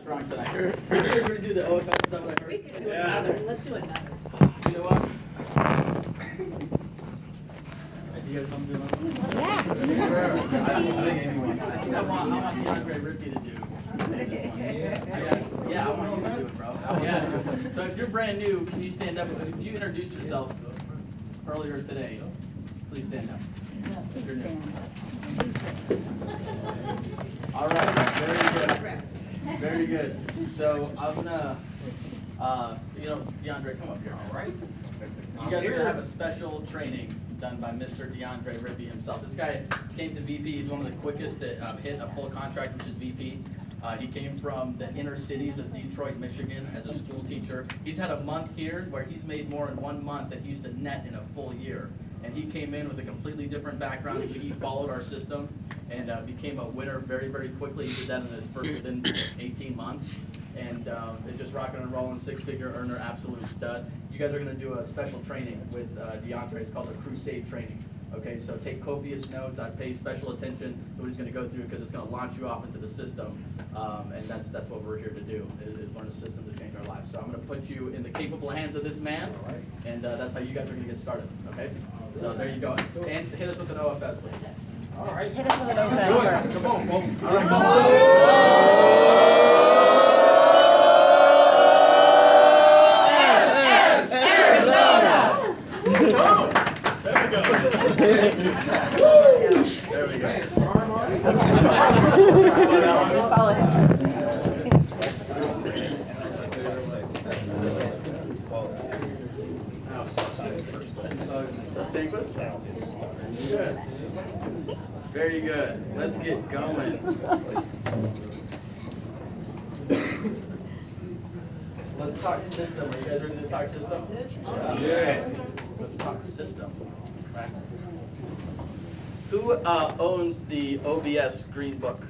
strong tonight. We're going to do the OFS, is that what I heard? We could do another. Let's do another. You know what? Do you guys want to do another one? Yeah. I want DeAndre Rippey to do this one. Yeah, I want you to do it, bro. So if you're brand new, can you stand up? If you introduced yourself earlier today, please stand up. If you're new. All right, very good. Very good. So I'm gonna, DeAndre, come up here. All right. You guys are gonna have a special training done by Mr. DeAndre Rippey himself. This guy came to VP. He's one of the quickest to hit a full contract, which is VP. He came from the inner cities of Detroit, Michigan as a school teacher. He's had a month here where he's made more in 1 month than he used to net in a full year. And he came in with a completely different background. He followed our system and became a winner very, very quickly. He did that in his first within 18 months. And it's just rocking and rolling, six-figure earner, absolute stud. You guys are going to do a special training with DeAndre. It's called a Crusade training. Okay, so take copious notes. I pay special attention to what he's going to go through because it's going to launch you off into the system. And that's what we're here to do, is learn a system to change our lives. So I'm going to put you in the capable hands of this man, and that's how you guys are going to get started. Okay, so there you go. And hit us with an OFS, please. All right. Hit us with an OFS. Come on, folks. All right, come on. There we go. There we go. Just follow him. St. Louis? Good. Very good. Let's get going. Let's talk system. Are you guys ready to talk system? Yeah. Let's talk system. Right. Who owns the OBS Green Book?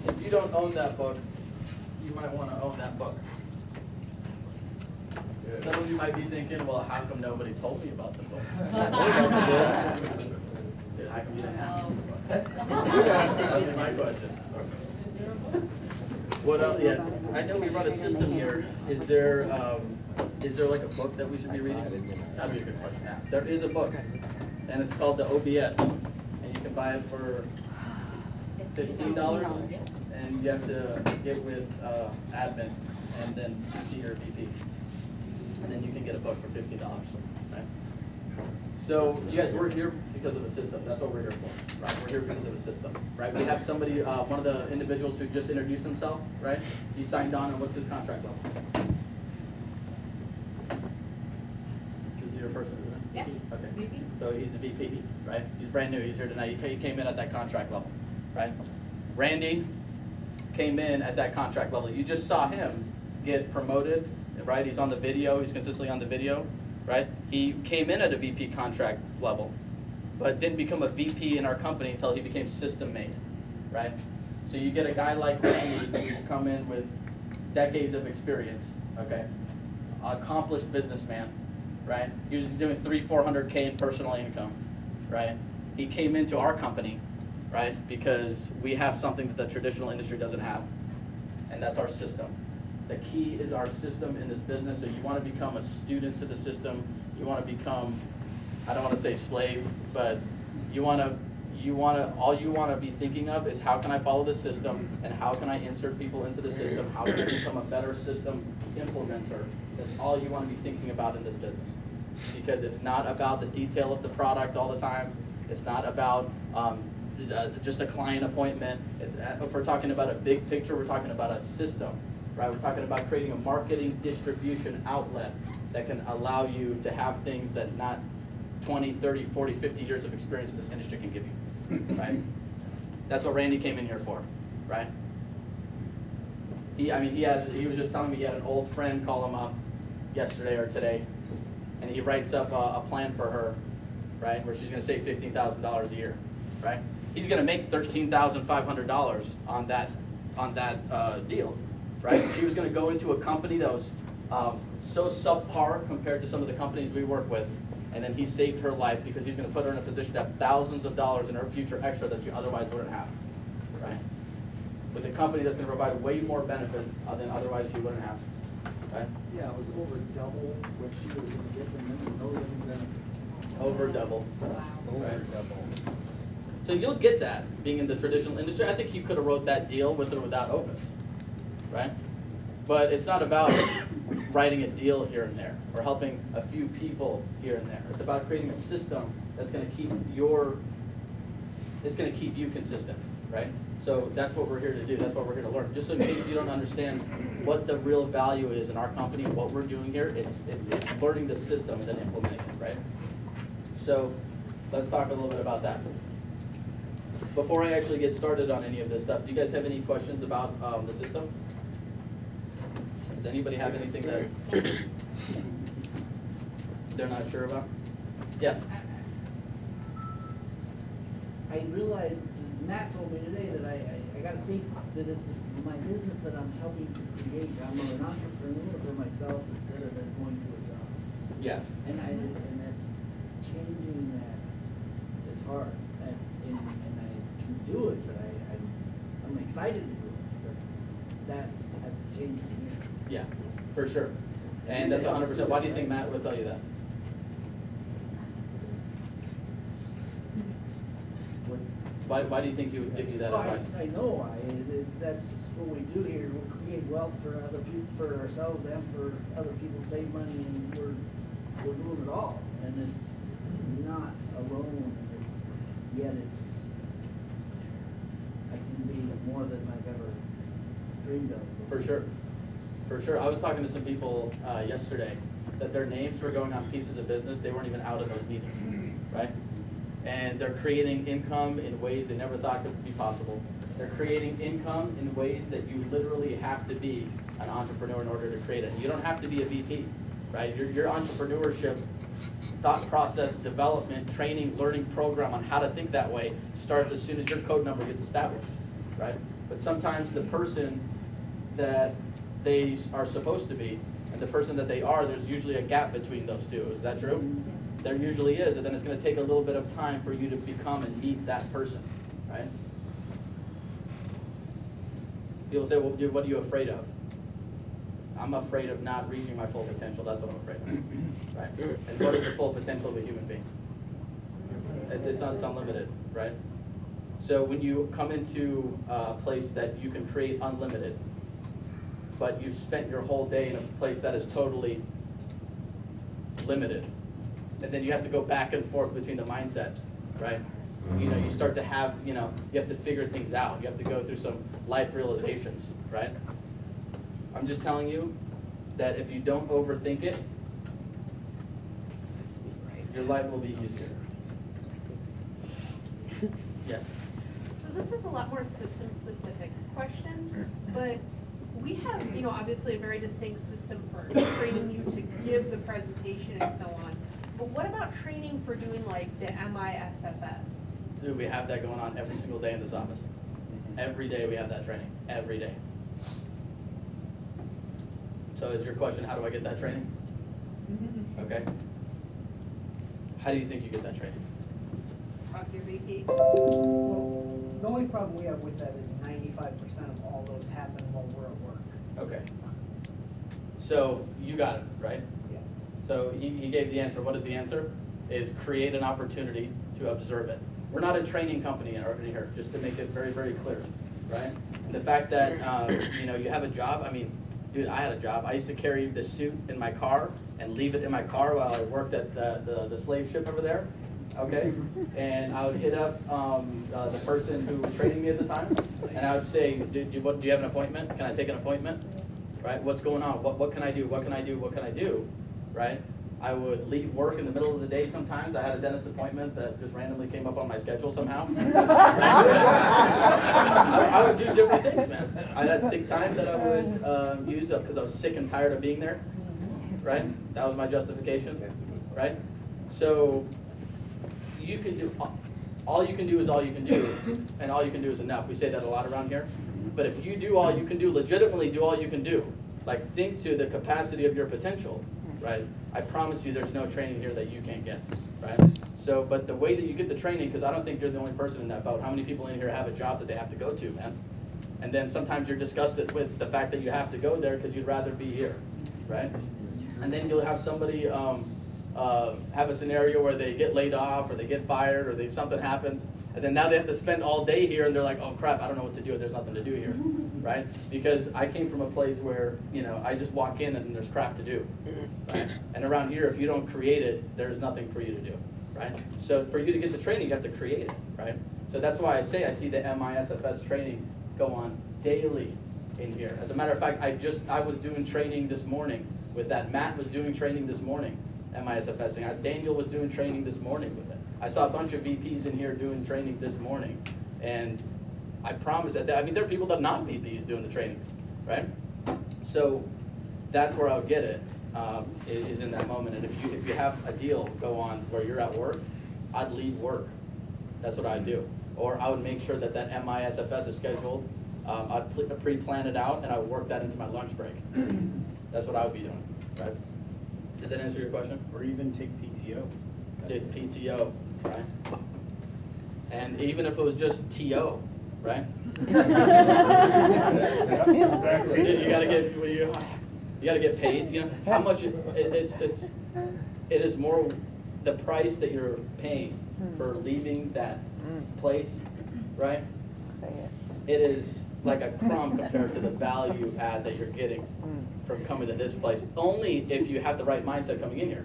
If you don't own that book, you might want to own that book. Some of you might be thinking, well, how come nobody told me about the book? How come you didn't ask? That's my question. What else? Yeah, I know we run a system here. Is there like a book that we should be reading? That'd be a good question. Yeah. There is a book, and it's called the OBS, and you can buy it for $15, and you have to get with admin, and then CC your VP, and then you can get a book for $15. Right? So you guys, we're here because of the system. That's what we're here for, right? We're here because of the system, right? We have somebody, one of the individuals who just introduced himself, right? He signed on, and what's his contract level? This is your person, isn't it? Yeah. Okay. VP. So he's a VP, right? He's brand new. He's here tonight. He came in at that contract level, right? Randy came in at that contract level. You just saw him get promoted, right? He's on the video. He's consistently on the video, right? He came in at a VP contract level, but didn't become a VP in our company until he became system mate, right? So you get a guy like Randy who's come in with decades of experience, okay? Accomplished businessman, right? He was doing 300-400K in personal income, right? He came into our company, right? Because we have something that the traditional industry doesn't have, and that's our system. The key is our system in this business. So you want to become a student to the system. You want to become, I don't want to say slave, but all you want to be thinking of is how can I follow the system, and how can I insert people into the system? How can I become a better system implementer? That's all you want to be thinking about in this business, because it's not about the detail of the product all the time. It's not about just a client appointment. If we're talking about a big picture, we're talking about a system, right? We're talking about creating a marketing distribution outlet that can allow you to have things that not 20, 30, 40, 50 years of experience in this industry can give you, right? That's what Randy came in here for, right? He was just telling me he had an old friend call him up yesterday or today, and he writes up a plan for her, right, where she's going to save $15,000 a year, right? He's going to make $13,500 on that deal, right? She was going to go into a company that was so subpar compared to some of the companies we work with, and then he saved her life because he's going to put her in a position to have thousands of dollars in her future extra that she otherwise wouldn't have, right? With a company that's going to provide way more benefits than otherwise she wouldn't have, right? Yeah, it was over double what she was going to get from them with no living benefits. Over double. Over double. So you'll get that being in the traditional industry. I think he could have wrote that deal with or without Opus, right? But it's not about writing a deal here and there or helping a few people here and there. It's about creating a system that's going to keep you consistent, right? So that's what we're here to do. That's what we're here to learn. Just in case you don't understand what the real value is in our company and what we're doing here, it's learning the system and then implementing it, right? So let's talk a little bit about that. Before I actually get started on any of this stuff, do you guys have any questions about the system? Does anybody have anything that they're not sure about? Yes? I realized, Matt told me today that I got to think that it's my business that I'm helping to create. I'm an entrepreneur for myself instead of going to a job. Yes. And that's changing that is hard. And I can do it, but I'm excited to do it. But that has to change for me. Yeah, for sure. And that's 100%. Why do you think Matt would tell you that? Why do you think he would give you that advice? I know. That's what we do here. We create wealth for other people, for ourselves, and for other people. Save money, and we're doing it all. And it's not alone. I can be more than I've ever dreamed of. For sure. For sure. I was talking to some people yesterday that their names were going on pieces of business. They weren't even out in those meetings, right? And they're creating income in ways they never thought could be possible. They're creating income in ways that you literally have to be an entrepreneur in order to create it. You don't have to be a VP, right? Your entrepreneurship, thought process, development, training, learning program on how to think that way starts as soon as your code number gets established, right? But sometimes the person that they are supposed to be and the person that they are, there's usually a gap between those two. Is that true? There usually is, and then it's going to take a little bit of time for you to become and meet that person, right? People say, well, dude, what are you afraid of? I'm afraid of not reaching my full potential. That's what I'm afraid of, right? And what is the full potential of a human being? It's unlimited, right? So when you come into a place that you can create unlimited, but you've spent your whole day in a place that is totally limited, and then you have to go back and forth between the mindset, right? You start to have, you have to figure things out. You have to go through some life realizations, right? I'm just telling you that if you don't overthink it, your life will be easier. Yes? So this is a lot more system-specific question, but we have, obviously a very distinct system for training you to give the presentation and so on. But what about training for doing like the MISFS? Dude, we have that going on every single day in this office. Every day we have that training. Every day. So is your question, how do I get that training? Okay. How do you think you get that training? Talk to your VP. Well, the only problem we have with that is 95% of all those happen while we're at work. Okay. So you got it, right? Yeah. So he gave the answer. What is the answer? Is create an opportunity to observe it. We're not a training company in here, just to make it very, very clear, right? And the fact that, you have a job, dude, I had a job. I used to carry the suit in my car and leave it in my car while I worked at the slave ship over there, okay? And I would hit up the person who was training me at the time, and I would say, do you have an appointment? Can I take an appointment? Right? What's going on? What can I do? What can I do? What can I do? Right? I would leave work in the middle of the day sometimes. I had a dentist appointment that just randomly came up on my schedule somehow. I would do different things, man. I had sick time that I would use up because I was sick and tired of being there. Right? That was my justification. Right? So you can do, all you can do is all you can do, and all you can do is enough. We say that a lot around here. But if you do all you can do, legitimately do all you can do, like think to the capacity of your potential, right? I promise you there's no training here that you can't get, right? So, but the way that you get the training, because I don't think you're the only person in that boat. How many people in here have a job that they have to go to, man? And then sometimes you're disgusted with the fact that you have to go there because you'd rather be here, right? And then you'll have somebody have a scenario where they get laid off or they get fired or something happens, and then now they have to spend all day here and they're like, oh crap, I don't know what to do, there's nothing to do here, right? Because I came from a place where, you know, I just walk in and there's crap to do, right? And around here, if you don't create it, there's nothing for you to do, right? So for you to get the training, you have to create it, right? So that's why I say I see the MISFS training go on daily in here. As a matter of fact, I was doing training this morning with that. Matt was doing training this morning, MISFSing. Daniel was doing training this morning with it. I saw a bunch of VPs in here doing training this morning, and I promise that, I mean, there are people that are not VPs doing the trainings, right? So that's where I'll get it, is in that moment. And if you have a deal go on where you're at work, I'd leave work. That's what I'd do. Or I would make sure that MISFS is scheduled. I'd pre-plan it out, and I would work that into my lunch break. That's what I would be doing, right? Does that answer your question? Or even take PTO. Take PTO, right? And even if it was just TO, right? Exactly. You gotta get paid. You know how much it is more the price that you're paying for leaving that place, right? It is like a crumb compared to the value add that you're getting from coming to this place. Only if you have the right mindset coming in here,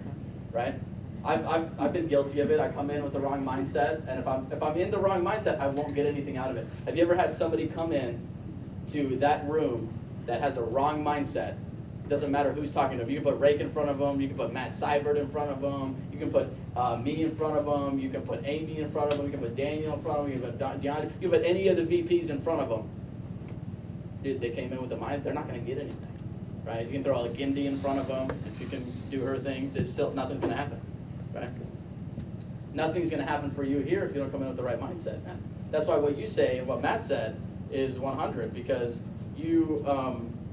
right? I've been guilty of it. I come in with the wrong mindset, and if I'm in the wrong mindset, I won't get anything out of it. Have you ever had somebody come in to that room that has a wrong mindset? It doesn't matter who's talking to them. You can put Rake in front of them. You can put Matt Seibert in front of them. You can put me in front of them. You can put Amy in front of them. You can put Daniel in front of them. You can put John. You can put any of the VPs in front of them. They came in with the mind. They're not going to get anything, right? You can throw a Gimdy in front of them. If you can do her thing, still nothing's going to happen, right? Nothing's going to happen for you here if you don't come in with the right mindset, man. That's why what you say and what Matt said is 100, because you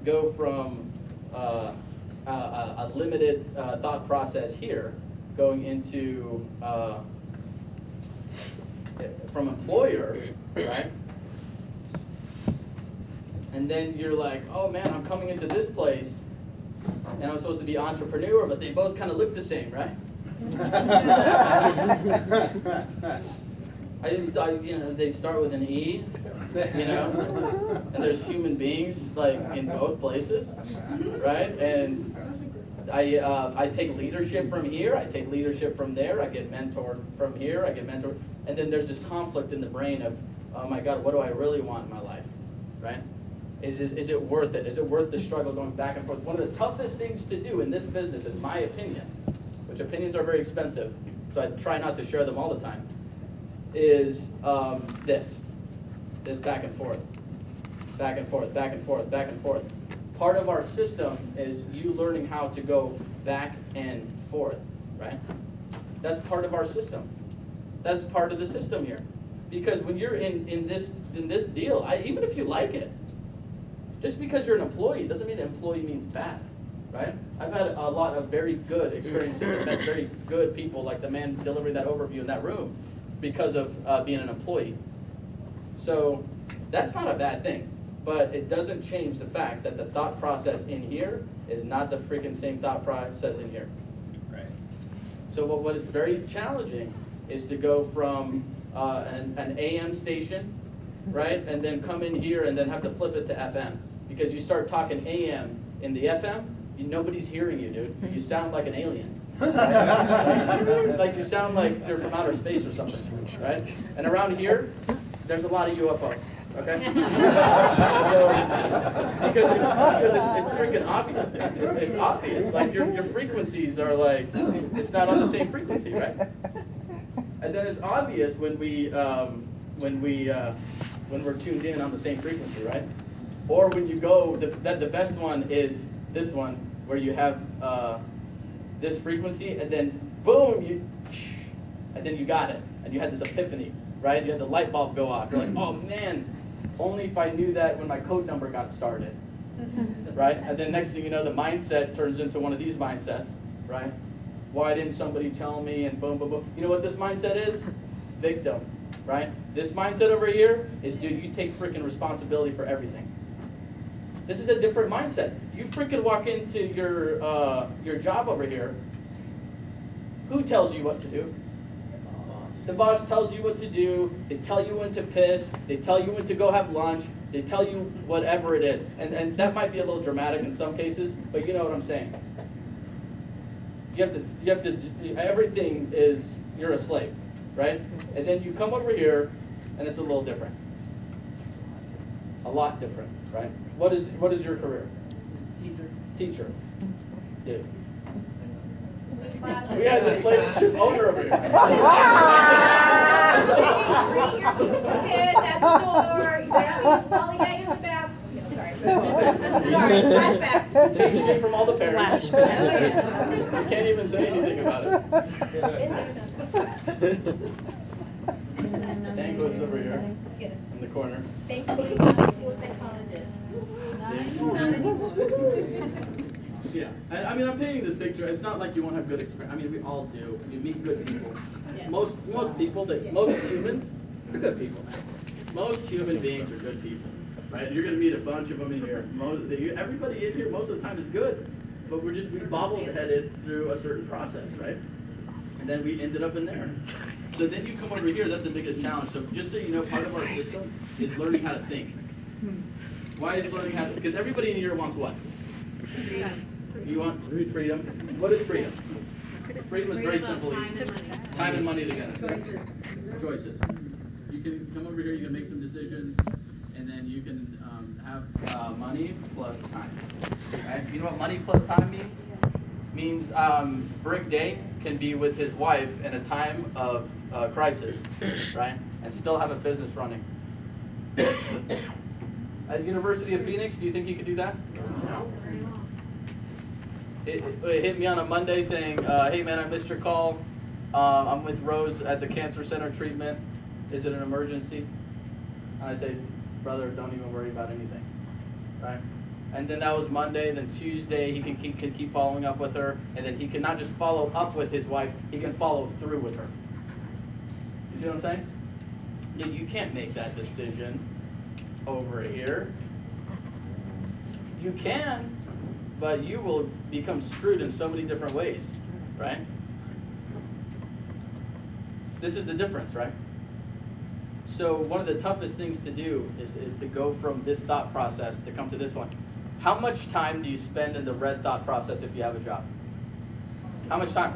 go from a limited thought process here, going into from employer, right? And then you're like, oh man, I'm coming into this place, and I'm supposed to be entrepreneur, but they both kind of look the same, right? They start with an E, you know, and there's human beings like in both places, right? And I take leadership from here, I take leadership from there, I get mentored from here, I get mentored, and then there's this conflict in the brain of, oh my God, what do I really want in my life, right? Is it worth it? Is it worth the struggle going back and forth? One of the toughest things to do in this business, in my opinion, which opinions are very expensive, so I try not to share them all the time, is this back and forth, back and forth, back and forth, back and forth. Part of our system is you learning how to go back and forth, right? That's part of our system. That's part of the system here. Because when you're in this deal, even if you like it, just because you're an employee doesn't mean an employee means bad, right? I've had a lot of very good experiences and met very good people, like the man delivering that overview in that room, because of being an employee. So that's not a bad thing, but it doesn't change the fact that the thought process in here is not the freaking same thought process in here. Right. So what is very challenging is to go from an AM station, right, and then come in here and then have to flip it to FM. Because you start talking AM in the FM, nobody's hearing you, dude. You sound like an alien. Right? Like you sound like you're from outer space or something, right? And around here, there's a lot of UFOs, okay? So, because it's freaking obvious, man. It's obvious. Like your frequencies are like, it's not on the same frequency, right? And then it's obvious when we're tuned in on the same frequency, right? Or when you go, the best one is this one, where you have this frequency, and then boom, and then you got it, and you had this epiphany, right? You had the light bulb go off. You're like, oh man, only if I knew that when my code number got started, right? And then next thing you know, the mindset turns into one of these mindsets, right? Why didn't somebody tell me, and boom, boom, boom. You know what this mindset is? Victim, right? This mindset over here is, dude, you take freaking responsibility for everything. This is a different mindset. You freaking walk into your job over here. Who tells you what to do? The boss tells you what to do. They tell you when to piss. They tell you when to go have lunch. They tell you whatever it is. And that might be a little dramatic in some cases, but you know what I'm saying. You have to, everything is, you're a slave, right? And then you come over here, and it's a little different. A lot different, right? What is your career? Teacher. Teacher. Dude. We had the slave ship owner over here. Bring your kids at the door. You better be lollygagging in the bathroom. Sorry, flashback. Teach it from all the parents. Oh, yeah. You can't even say anything about it. Tango's over here in the corner. Thankfully, not a school psychologist. Yeah, and I mean, I'm painting this picture. It's not like you won't have good experience. I mean, we all do. You meet good people. Yeah. Most people, most humans are good people, man. Most human beings are good people, right? You're gonna meet a bunch of them in here. Everybody in here most of the time is good, but we bobble-headed through a certain process, right? And then we ended up in there. So then you come over here. That's the biggest challenge. So just so you know, part of our system is learning how to think. Why is learning how to? Because everybody in here wants what? You want freedom. What is freedom? Freedom is very simple. Time and money together. Choices. You can come over here, you can make some decisions, and then you can have money plus time. Right? You know what money plus time means? Means Brick Day can be with his wife in a time of crisis, right? And still have a business running. At University of Phoenix, do you think he could do that? No. It hit me on a Monday saying, hey man, I missed your call. I'm with Rose at the cancer center treatment. Is it an emergency? And I say, brother, don't even worry about anything, right? And then that was Monday. Then Tuesday, he can keep following up with her. And then he can not just follow up with his wife, he can follow through with her. You see what I'm saying? You can't make that decision over here. You can, but you will become screwed in so many different ways, right? This is the difference, right? So one of the toughest things to do is to go from this thought process to come to this one. How much time do you spend in the red thought process if you have a job? How much time?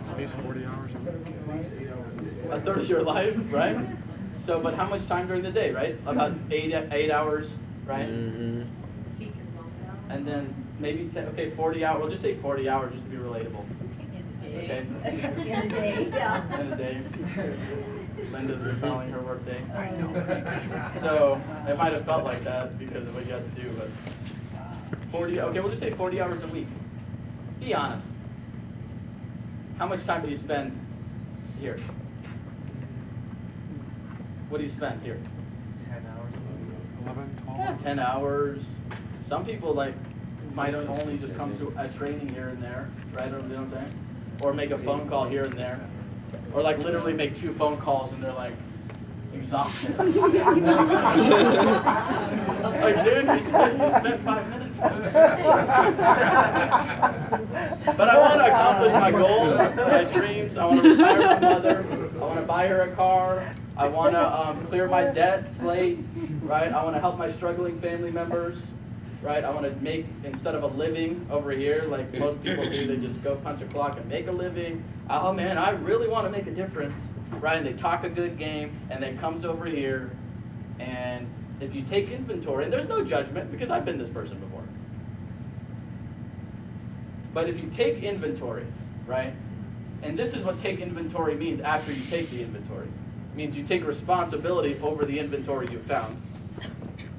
At least 40 hours a week. A third of your life, right? So, but how much time during the day, right? About 8 hours, right? Mm-hmm. And then maybe 40 hours. We'll just say 40 hours just to be relatable. Okay. In a day, yeah. In a day. Linda's recalling her work day. So it might have felt like that because of what you had to do, but 40. Okay, we'll just say 40 hours a week. Be honest. How much time do you spend here? What do you spend here? 10 hours a week. 11, 12 Yeah, hours. 10 hours. Some people might only just come to a training here and there, right? You know what I'm saying? Or make a phone call here and there. Or literally make 2 phone calls and they're like exhausted. Like, dude, you spent 5 minutes. But I want to accomplish my goals, my dreams. I want to retire my mother. I want to buy her a car. I want to clear my debt slate, right? I want to help my struggling family members, right? I want to make, instead of a living over here, like most people do, they just go punch a clock and make a living. Oh man, I really want to make a difference, right? And they talk a good game, and they comes over here, and if you take inventory, and there's no judgment, because I've been this person before. But if you take inventory, right? And this is what take inventory means after you take the inventory. It means you take responsibility over the inventory you found.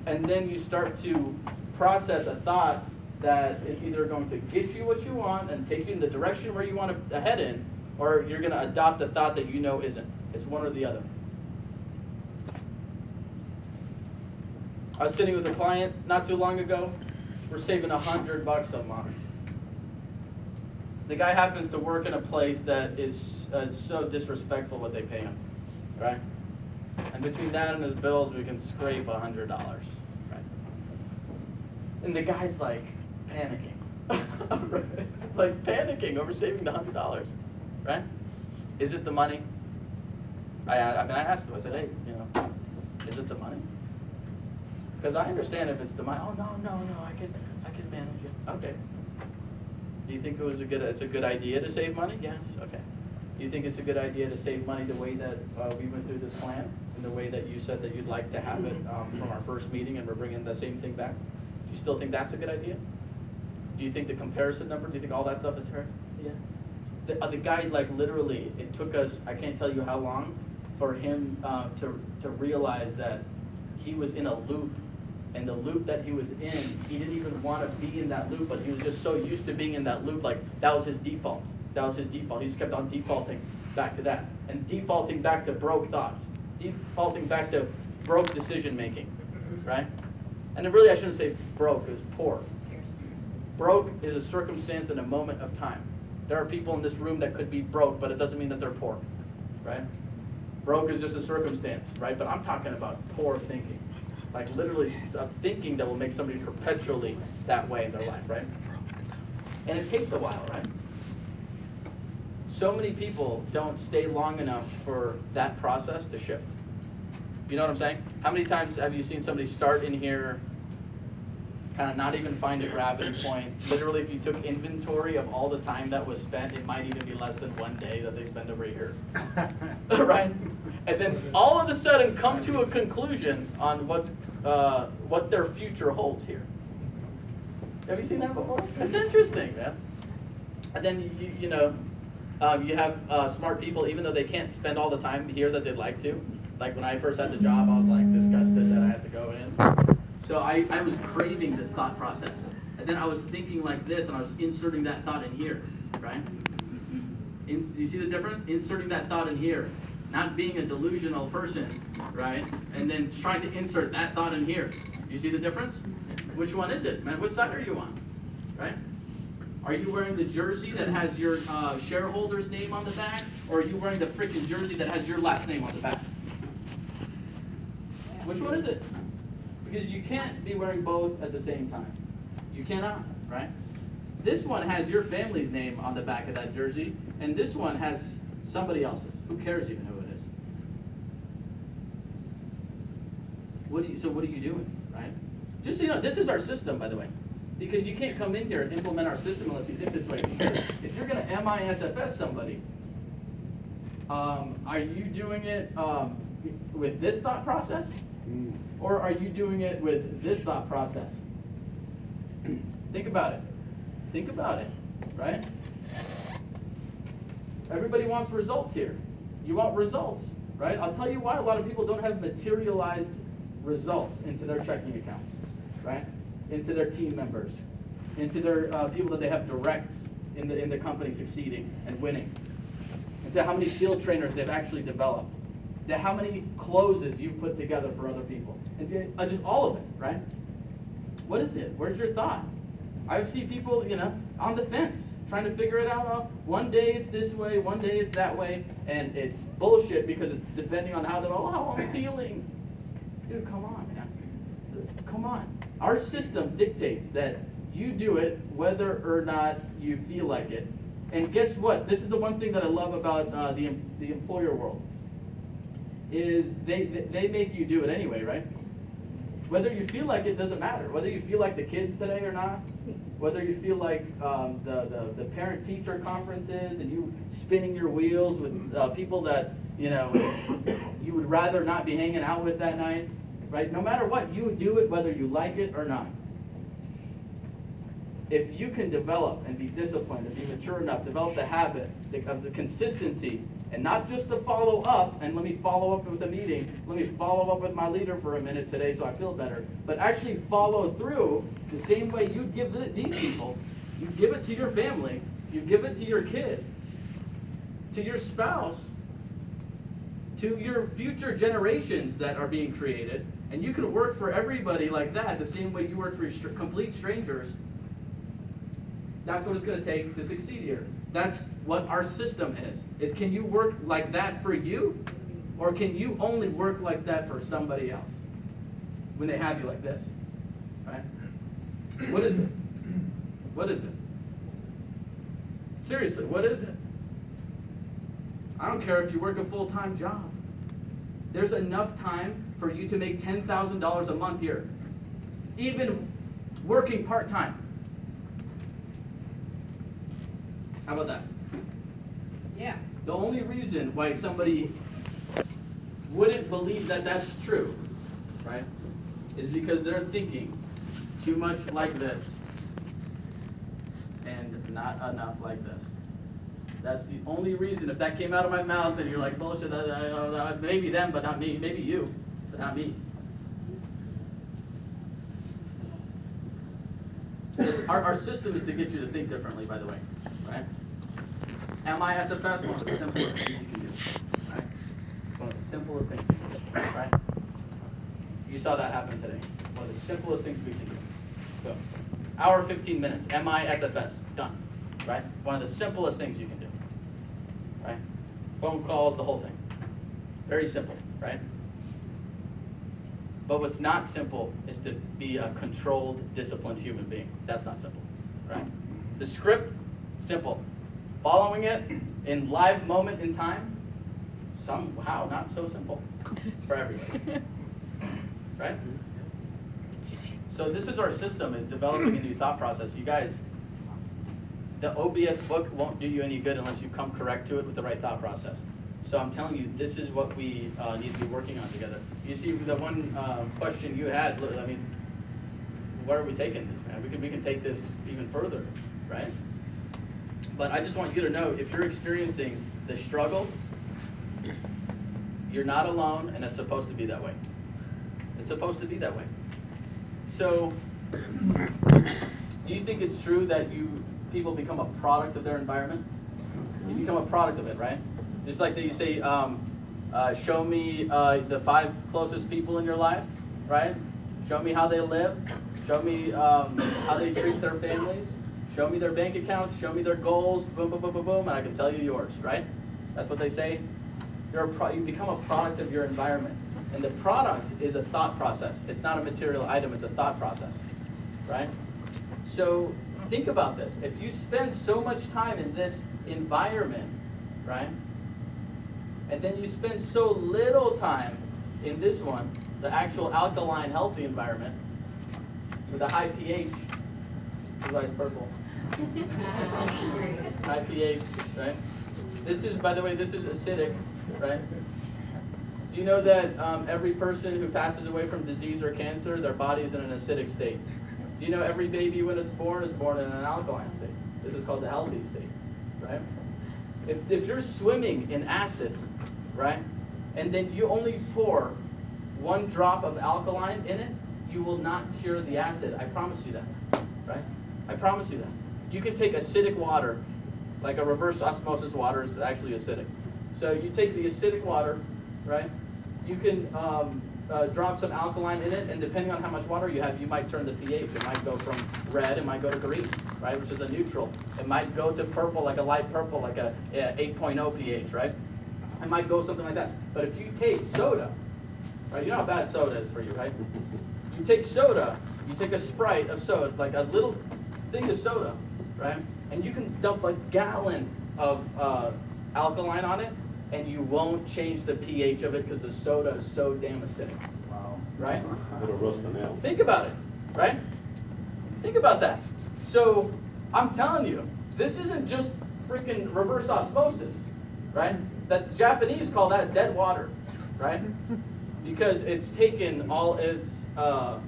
And then you start to process a thought that is either going to get you what you want and take you in the direction where you want to head in, or you're going to adopt a thought that you know isn't. It's one or the other. I was sitting with a client not too long ago. We're saving $100 a month. The guy happens to work in a place that is so disrespectful what they pay him, right? And between that and his bills, we can scrape $100, right? And the guy's like panicking, like panicking over saving the $100, right? Is it the money? I asked him. I said, hey, is it the money? Because I understand if it's the money. Oh no, I can manage it. Okay. Do you think it's a good idea to save money? Yes. Okay. Do you think it's a good idea to save money the way that we went through this plan, and the way that you said that you'd like to have it from our first meeting, and we're bringing the same thing back? Do you still think that's a good idea? Do you think the comparison number? Do you think all that stuff is fair? Yeah. The guy, like, literally, it took us, I can't tell you how long, for him to realize that he was in a loop, and the loop that he was in, he didn't even want to be in that loop, but he was just so used to being in that loop, like that was his default. That was his default. He just kept on defaulting back to that, and defaulting back to broke thoughts, defaulting back to broke decision making, right? And really, I shouldn't say broke, it was poor. Broke is a circumstance in a moment of time. There are people in this room that could be broke, but it doesn't mean that they're poor, right? Broke is just a circumstance, right? But I'm talking about poor thinking. Like literally a thinking that will make somebody perpetually that way in their life, right? And it takes a while, right? So many people don't stay long enough for that process to shift. You know what I'm saying? How many times have you seen somebody start in here, kind of not even find a gravity point? Literally, if you took inventory of all the time that was spent, it might even be less than one day that they spend over here. Right? And then all of a sudden come to a conclusion on what their future holds here. Have you seen that before? It's interesting, man. And then you have smart people, even though they can't spend all the time here that they'd like to. Like when I first had the job, I was like disgusted that I had to go in. So I was craving this thought process. And then I was thinking like this, and I was inserting that thought in here, right? Do you see the difference? Inserting that thought in here. Not being a delusional person, right? And then trying to insert that thought in here. You see the difference? Which one is it, man? Which side are you on, right? Are you wearing the jersey that has your shareholder's name on the back? Or are you wearing the freaking jersey that has your last name on the back? Which one is it? Because you can't be wearing both at the same time. You cannot, right? This one has your family's name on the back of that jersey, and this one has somebody else's. Who cares even who it is? So what are you doing, right? Just so you know, this is our system, by the way. Because you can't come in here and implement our system unless you think this way. If you're going to MISFS somebody, are you doing it with this thought process? Or are you doing it with this thought process? Think about it. Think about it, right? Everybody wants results here. You want results, right? I'll tell you why a lot of people don't have materialized results into their checking accounts, right? Into their team members, into their people that they have directs in the company succeeding and winning, into how many field trainers they've actually developed, to how many closes you've put together for other people, and just all of it, right? What is it? Where's your thought? I see people, on the fence, trying to figure it out. One day it's this way, one day it's that way, and it's bullshit because it's depending on how I'm feeling. Dude, come on, man. Come on. Our system dictates that you do it whether or not you feel like it. And guess what? This is the one thing that I love about the employer world, is they make you do it anyway, right? Whether you feel like it doesn't matter. Whether you feel like the kids today or not, whether you feel like the parent-teacher conferences and you spinning your wheels with people that you would rather not be hanging out with that night, right? No matter what, you do it whether you like it or not. If you can develop and be disciplined and be mature enough, develop the habit of the consistency, and not just to follow up, and let me follow up with a meeting, let me follow up with my leader for a minute today so I feel better, but actually follow through the same way you give these people. You give it to your family, you give it to your kid, to your spouse, to your future generations that are being created, and you can work for everybody like that the same way you work for complete strangers. That's what it's going to take to succeed here. That's what our system is can you work like that for you, or can you only work like that for somebody else when they have you like this, right? What is it? What is it? Seriously, what is it? I don't care if you work a full-time job. There's enough time for you to make $10,000 a month here, even working part-time. How about that? Yeah. The only reason why somebody wouldn't believe that that's true, right, is because they're thinking too much like this and not enough like this. That's the only reason. If that came out of my mouth and you're like, bullshit, maybe them, but not me. Maybe you, but not me. Our system is to get you to think differently, by the way, right? MISFS, one of the simplest things you can do, right? One of the simplest things you can do, right? You saw that happen today. One of the simplest things we can do. Boom. Hour, 15 minutes, MISFS, done, right? One of the simplest things you can do, right? Phone calls, the whole thing. Very simple, right? But what's not simple is to be a controlled, disciplined human being. That's not simple, right? The script, simple. Following it in live moment in time, somehow not so simple for everybody, right? So this is our system, is developing a new thought process. You guys, the OBS book won't do you any good unless you come correct to it with the right thought process. So I'm telling you, this is what we need to be working on together. You see, the one question you had, I mean, where are we taking this, man? We can take this even further, right? But I just want you to know, if you're experiencing the struggle, you're not alone, and it's supposed to be that way. It's supposed to be that way. So, do you think it's true that people become a product of their environment? You become a product of it, right? Just like that you say, show me the 5 closest people in your life, right? Show me how they live. Show me how they treat their families. Show me their bank account. Show me their goals. Boom, boom, boom, boom, boom, and I can tell you yours, right? That's what they say. You become a product of your environment. And the product is a thought process. It's not a material item, it's a thought process, right? So think about this. If you spend so much time in this environment, right? And then you spend so little time in this one, the actual alkaline, healthy environment, with a high pH, this is why it's purple. High pH, right? This is, by the way, this is acidic, right? Do you know that every person who passes away from disease or cancer, their body is in an acidic state? Do you know every baby when it's born is born in an alkaline state? This is called the healthy state, right? If you're swimming in acid, right, and then you only pour 1 drop of alkaline in it, you will not cure the acid. I promise you that, right? I promise you that. You can take acidic water, like a reverse osmosis water is actually acidic. So you take the acidic water, right? You can drop some alkaline in it, and depending on how much water you have, you might turn the pH. It might go from red, it might go to green, right, which is a neutral. It might go to purple, like a light purple, like a 8.0 pH, right? It might go something like that. But if you take soda, right, you know how bad soda is for you, right? You take soda, you take a Sprite of soda, like a little thing of soda, right? And you can dump a gallon of alkaline on it, and you won't change the pH of it because the soda is so damn acidic. Wow. Right? It'll rust the nail. Think about it, right? Think about that. So I'm telling you, this isn't just freaking reverse osmosis, right? The Japanese call that dead water, right? Because it's taken all its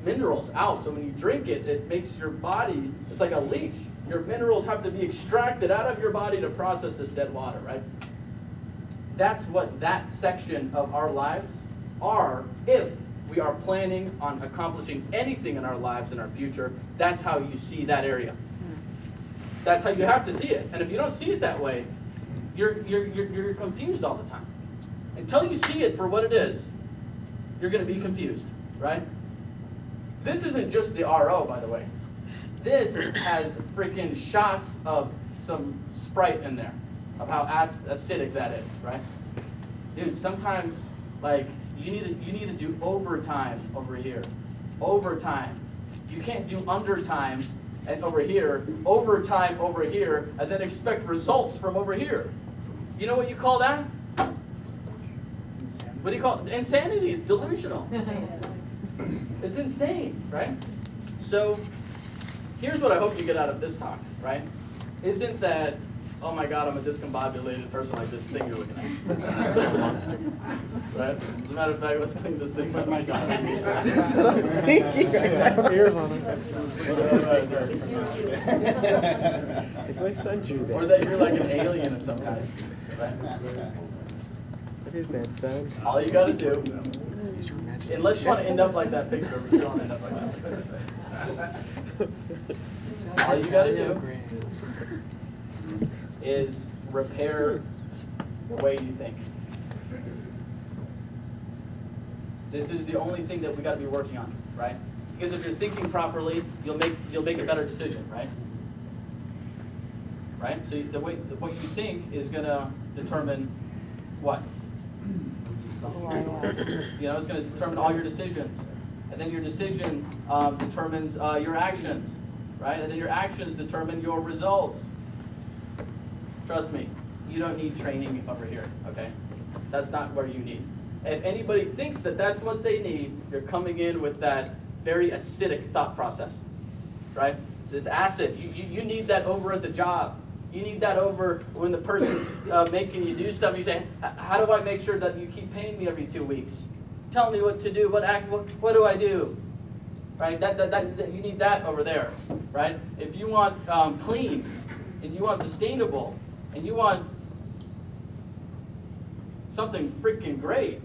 minerals out. So when you drink it, it makes your body, it's like a leech. Your minerals have to be extracted out of your body to process this dead water, right? That's what that section of our lives are if we are planning on accomplishing anything in our lives in our future. That's how you see that area. That's how you have to see it. And if you don't see it that way, you're confused all the time. Until you see it for what it is, you're going to be confused, right? This isn't just the RO, by the way. This has freaking shots of some Sprite in there, of how acidic that is, right? Dude, sometimes, like, you need to do overtime over here. Overtime. You can't do undertime and over here, overtime over here, and then expect results from over here. You know what you call that? What do you call it? Insanity. It's delusional. It's insane, right? So, here's what I hope you get out of this talk, right? Isn't that, oh my God, I'm a discombobulated person like this thing you're looking at. Right? As a matter of fact, let's clean this thing up. That's what I'm thinking. Got some ears on it. If my son drew that. Or that you're like an alien of some kind. Right? What is that, son? All you gotta do, Use your imagination. unless you want to end up like that picture, but you don't end up like that picture. All you gotta do is repair the way you think. This is the only thing that we got to be working on, right? Because if you're thinking properly, you'll make a better decision, right? Right? So what you think is gonna determine what? You know, it's gonna determine all your decisions, and then your decision determines your actions, right? And then your actions determine your results. Trust me, you don't need training over here, okay? That's not where you need. If anybody thinks that that's what they need, you're coming in with that very acidic thought process, right? It's acid. You need that over at the job. You need that over when the person's making you do stuff. You say, how do I make sure that you keep paying me every 2 weeks? Tell me what to do. What do I do? Right? That you need that over there, right? If you want clean, and you want sustainable, and you want something freaking great,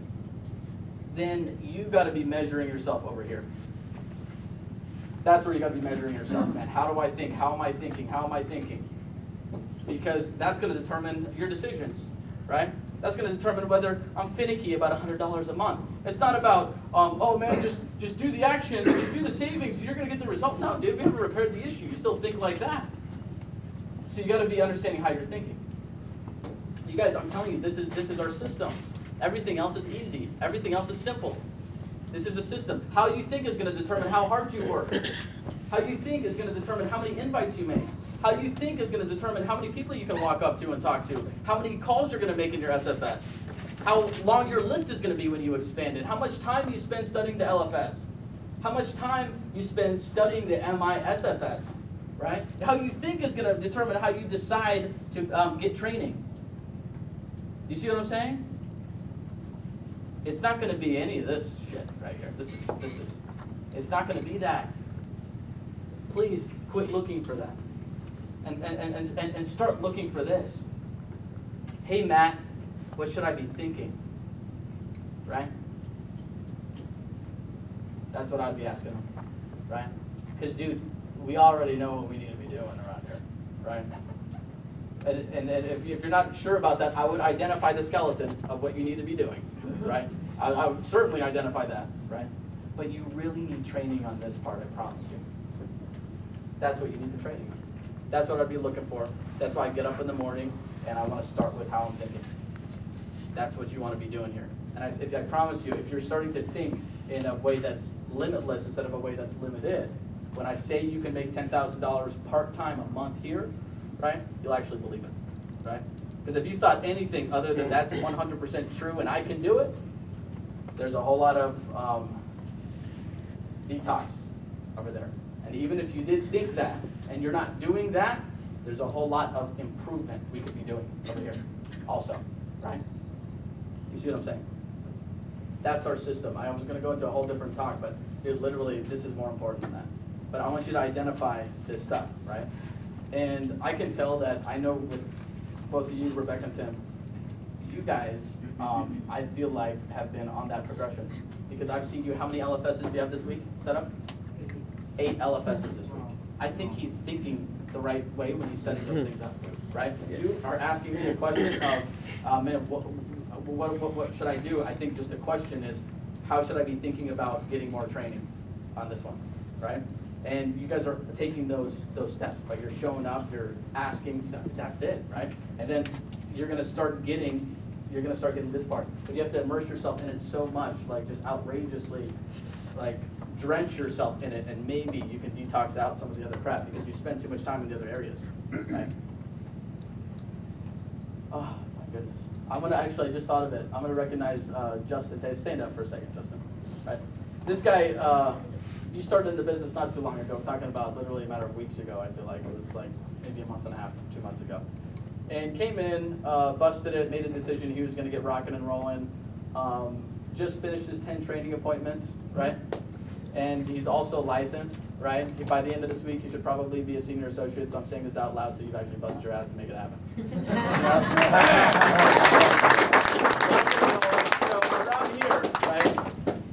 then you got to be measuring yourself over here. That's where you got to be measuring yourself, man. How do I think? How am I thinking? How am I thinking? Because that's going to determine your decisions, right? That's going to determine whether I'm finicky about $100 a month. It's not about, oh man, just do the action, just do the savings, and you're going to get the result. No, dude, we haven't repaired the issue. You still think like that. So you got to be understanding how you're thinking. You guys, I'm telling you, this is our system. Everything else is easy. Everything else is simple. This is the system. How you think is going to determine how hard you work. How you think is going to determine how many invites you make. How you think is going to determine how many people you can walk up to and talk to. How many calls you're going to make in your SFS. How long your list is going to be when you expand it. How much time you spend studying the LFS. How much time you spend studying the MI-SFS. Right? How you think is going to determine how you decide to get training. You see what I'm saying? It's not going to be any of this shit right here. It's not going to be that. Please quit looking for that. And start looking for this. Hey Matt, what should I be thinking? Right? That's what I'd be asking them. Right? Because dude, we already know what we need to be doing around here. Right? And if you're not sure about that, I would identify the skeleton of what you need to be doing, right? I would certainly identify that, right? But you really need training on this part, I promise you. That's what you need the training on. That's what I'd be looking for. That's why I get up in the morning and I want to start with how I'm thinking. That's what you want to be doing here. And I promise you, if you're starting to think in a way that's limitless instead of a way that's limited, when I say you can make $10,000 part-time a month here, right, you'll actually believe it, right? Because if you thought anything other than that's 100% true and I can do it, there's a whole lot of detox over there. And even if you did think that and you're not doing that, there's a whole lot of improvement we could be doing over here also, right? You see what I'm saying? That's our system. I was going to go into a whole different talk, but dude, literally this is more important than that. But I want you to identify this stuff, right? And I can tell that I know with both of you, Rebecca and Tim, you guys, I feel like have been on that progression. Because I've seen you, how many LFSs do you have this week set up? 8 LFSs this week. I think he's thinking the right way when he's setting those things up, right? You are asking me a question of, man, what should I do? I think just the question is, how should I be thinking about getting more training on this one, right? And you guys are taking those steps, but you're showing up, you're asking, that's it, right? And then you're gonna start getting this part. But you have to immerse yourself in it so much, like just outrageously, like drench yourself in it, and maybe you can detox out some of the other crap because you spend too much time in the other areas, right? Oh my goodness. I'm gonna actually, I just thought of it. I'm gonna recognize Justin. Hey, stand up for a second, Justin. Right. This guy, you started in the business not too long ago. I'm talking about literally a matter of weeks ago. I feel like it was like maybe a month and a half, 2 months ago. And came in, busted it, made a decision he was gonna get rocking and rolling. Just finished his 10 training appointments, right? And he's also licensed, right? By the end of this week, you should probably be a senior associate, so I'm saying this out loud so you actually bust your ass and make it happen. So around here, right,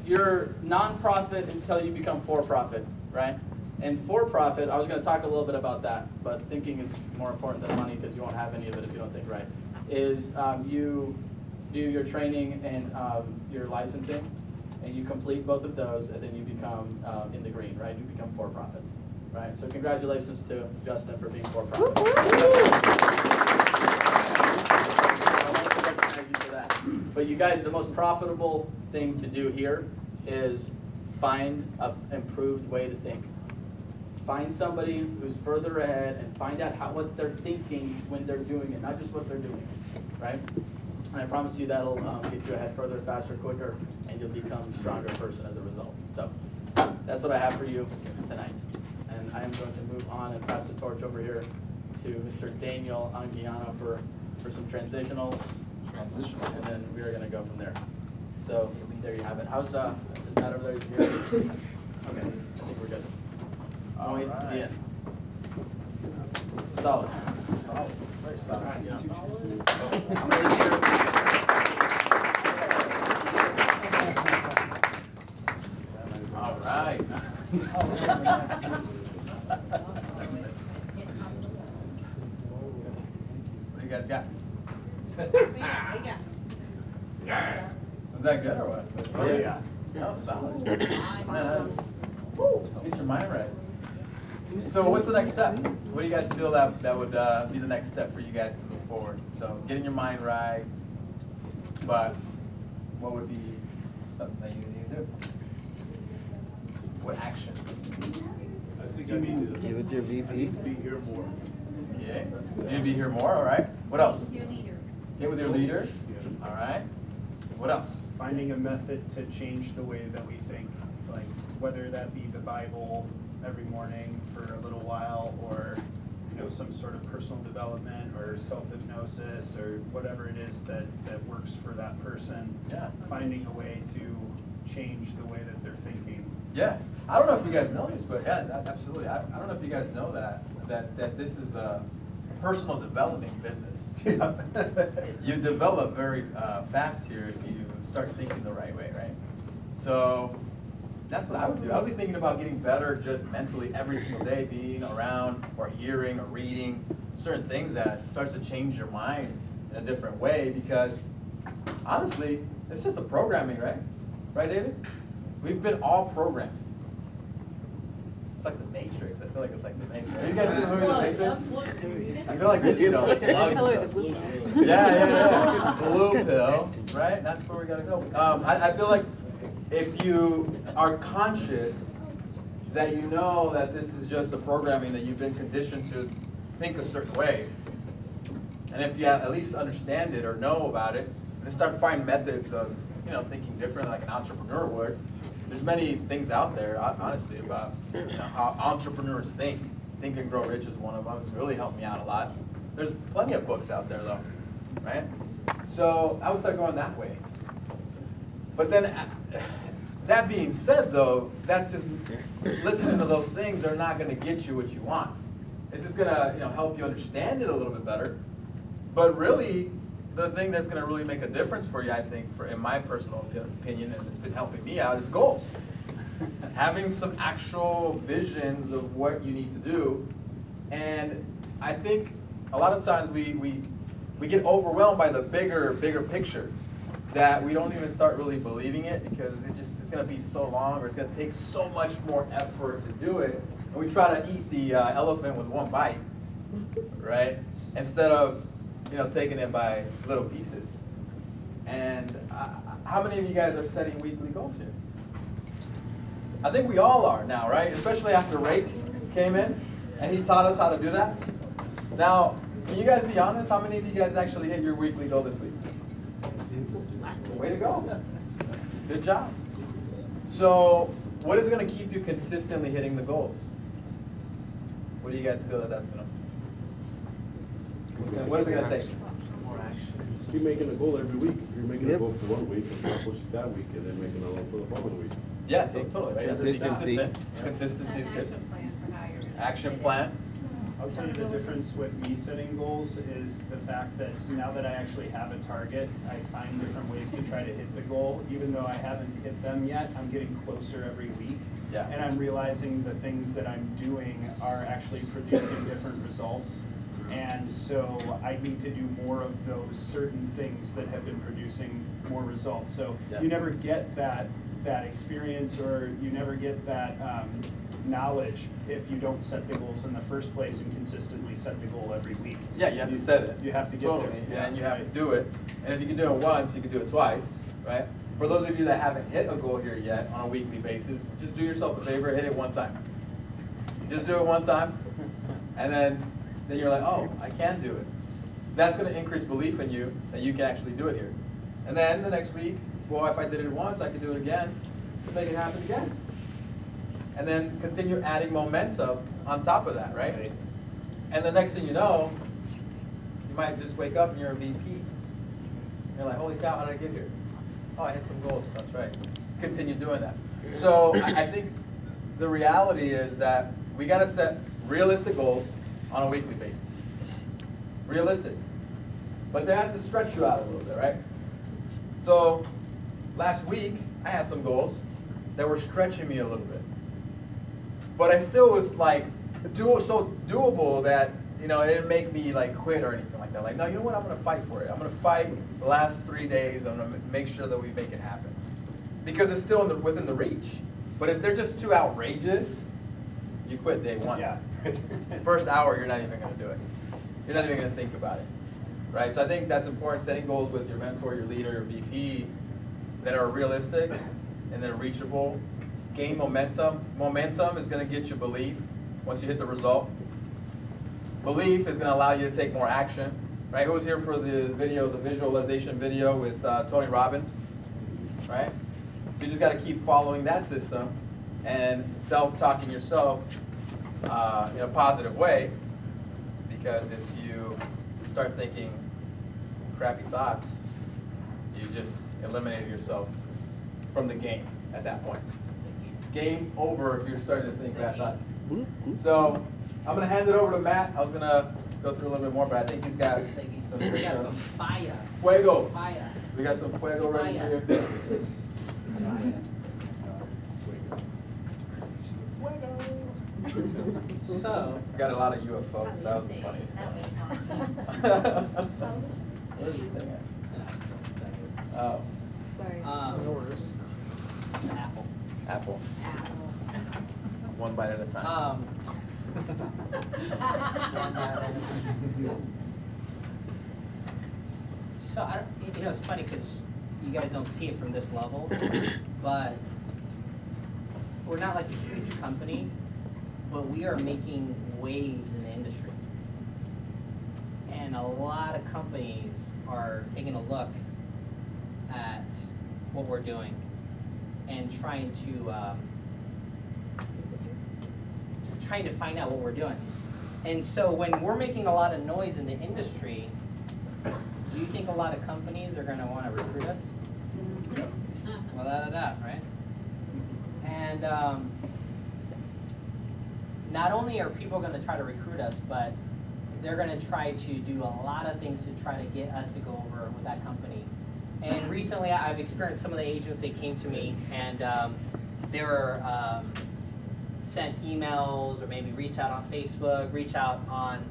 you're nonprofit until you become for-profit, right? And for-profit, I was going to talk a little bit about that, but thinking is more important than money because you won't have any of it if you don't think right, is you do your training and your licensing, and you complete both of those, and then you become in the green, right? You become for-profit, right? So congratulations to Justin for being for-profit. I wanted to recognize you for that. But you guys, the most profitable thing to do here is find an improved way to think. Find somebody who's further ahead and find out what they're thinking when they're doing it, not just what they're doing, right? And I promise you that'll get you ahead further, faster, quicker, and you'll become a stronger person as a result. So that's what I have for you tonight. And I am going to move on and pass the torch over here to Mr. Daniel Anguiano for some transitionals. And then we are going to go from there. So there you have it. How's that over there? Okay, I think we're good. I'll wait to the end. Solid. Solid, very solid. I'm going to share. All right. What do you guys got? Was that good or what? Oh, yeah. Oh, solid. Get your mind right. So what's the next step? What do you guys feel that would be the next step for you guys to move forward? So getting your mind right, but what would be something that you need to do? What action? I think I need to You with your VP? be here more. Okay. You need to be here more, all right. What else? Your leader. Get with your leader. All right. What else? Finding a method to change the way that we think, like whether that be the Bible every morning for a little while, or some sort of personal development or self-hypnosis or whatever it is that works for that person. Yeah. Finding a way to change the way that they're thinking. Yeah. I don't know if you guys know this, but yeah, absolutely. I don't know if you guys know that this is a personal development business. You develop very fast here if you start thinking the right way, right? So that's what I would do. I would be thinking about getting better just mentally every single day, being around or hearing or reading certain things that starts to change your mind in a different way, because honestly, it's just a programming, right? Right, David? We've been all programmed. It's like the Matrix. I feel like it's like the Matrix. Have you guys seen the movie The Matrix? I feel like you know. Yeah. Blue pill, right? That's where we gotta go. I feel like if you are conscious that you know that this is just a programming that you've been conditioned to think a certain way, and if you at least understand it or know about it, and then start to find methods of thinking different like an entrepreneur would. There's many things out there, honestly, about how entrepreneurs think. Think and Grow Rich is one of them. It's really helped me out a lot. There's plenty of books out there, though, right? So I would start going that way. But then, that being said, though, that's just listening to those things are not going to get you what you want. It's just going to help you understand it a little bit better. But really, the thing that's going to really make a difference for you, I think, in my personal opinion, and it's been helping me out, is goals. Having some actual visions of what you need to do. And I think a lot of times we get overwhelmed by the bigger picture, that we don't even start really believing it because it's it's going to be so long, or it's going to take so much more effort to do it, and we try to eat the elephant with one bite, right? Instead of, taking it by little pieces. And how many of you guys are setting weekly goals here? I think we all are now, right? Especially after Rake came in and he taught us how to do that. Now, can you guys be honest? How many of you guys actually hit your weekly goal this week? Way to go. Good job. So, what is going to keep you consistently hitting the goals? What do you guys feel that's going to? What is it going to take? More action. Keep making a goal every week. If you're making a goal for 1 week, accomplish it that week, and then make another goal for the following week. Yeah, totally. Right? Consistency. Consistency is good. Action plan for how you're gonna. Action plan. I'll tell you the difference with me setting goals is the fact that now that I actually have a target, I find different ways to try to hit the goal. Even though I haven't hit them yet, I'm getting closer every week. Yeah. And I'm realizing the things that I'm doing are actually producing different results. And so I need to do more of those certain things that have been producing more results. So Yeah. you never get that experience, or you never get that knowledge if you don't set the goals in the first place and consistently set the goal every week. Yeah, you have to set it. You have to get totally, there. and you have to do it. And if you can do it once, you can do it twice, right? For those of you that haven't hit a goal here yet on a weekly basis, just do yourself a favor, hit it one time. Just do it one time, and then you're like, oh, I can do it. That's going to increase belief in you that you can actually do it here. And then the next week, well, if I did it once, I can do it again. Let's make it happen again. And then continue adding momentum on top of that, right? And the next thing you know, you might just wake up and you're a VP. You're like, holy cow, how did I get here? Oh, I hit some goals, that's right. Continue doing that. So I think the reality is that we got to set realistic goals on a weekly basis. Realistic. But they have to stretch you out a little bit, right? So last week, I had some goals that were stretching me a little bit. But I still was like, so doable that, it didn't make me like quit or anything like that. Like, no, you know what, I'm going to fight for it. I'm going to fight the last 3 days. I'm going to make sure that we make it happen. Because it's still within the reach. But if they're just too outrageous, you quit day one. Yeah. First hour, you're not even going to do it. You're not even going to think about it. Right? So I think that's important, setting goals with your mentor, your leader, your VP that are realistic and that are reachable. Gain momentum. Momentum is going to get you belief once you hit the result. Belief is going to allow you to take more action. Right? Who was here for the video, the visualization video with Tony Robbins? Right? So you just got to keep following that system and self-talking yourself in a positive way, because if you start thinking crappy thoughts, you just eliminated yourself from the game at that point. Game over if you're starting to think bad thoughts. So I'm going to hand it over to Matt. I was going to go through a little bit more, but I think he's got some We got some fire. fuego. Fire. We got some fuego ready for you. So, We got a lot of UFOs. That was the funniest thing. Where's this thing at? Oh, Sorry. No worries. Apple. Apple. Apple. One bite at a time. So I don't, it's funny because you guys don't see it from this level, but we're not like a huge company, but we are making waves in the industry. And a lot of companies are taking a look at what we're doing and trying to find out what we're doing. And so when we're making a lot of noise in the industry, do you think a lot of companies are going to want to recruit us? Without a doubt, right? And not only are people going to try to recruit us, but they're going to try to do a lot of things to try to get us to go over with that company. And recently I've experienced some of the agents that came to me and they were sent emails or maybe reach out on Facebook, reach out on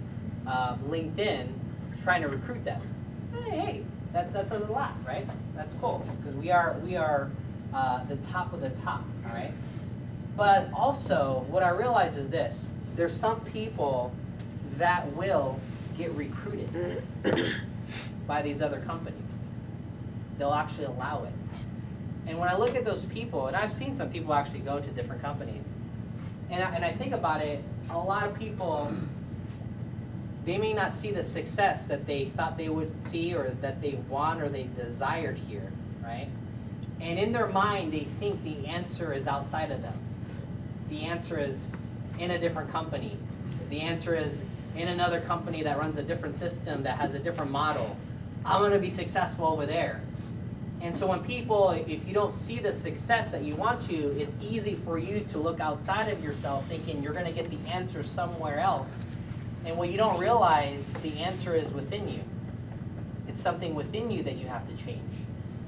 LinkedIn, trying to recruit them. Hey, that says a lot, right? That's cool because we are the top of the top, all right? But also, what I realize is this. There's some people that will get recruited by these other companies. They'll actually allow it. And when I look at those people, and I've seen some people actually go to different companies, and I think about it, a lot of people, they may not see the success that they thought they would see or that they want or they desired here, right? And in their mind, they think the answer is outside of them. The answer is in a different company. The answer is in another company that runs a different system, that has a different model. I'm going to be successful over there. And so when people, if you don't see the success that you want to, it's easy for you to look outside of yourself thinking you're going to get the answer somewhere else. And what you don't realize, the answer is within you. It's something within you that you have to change.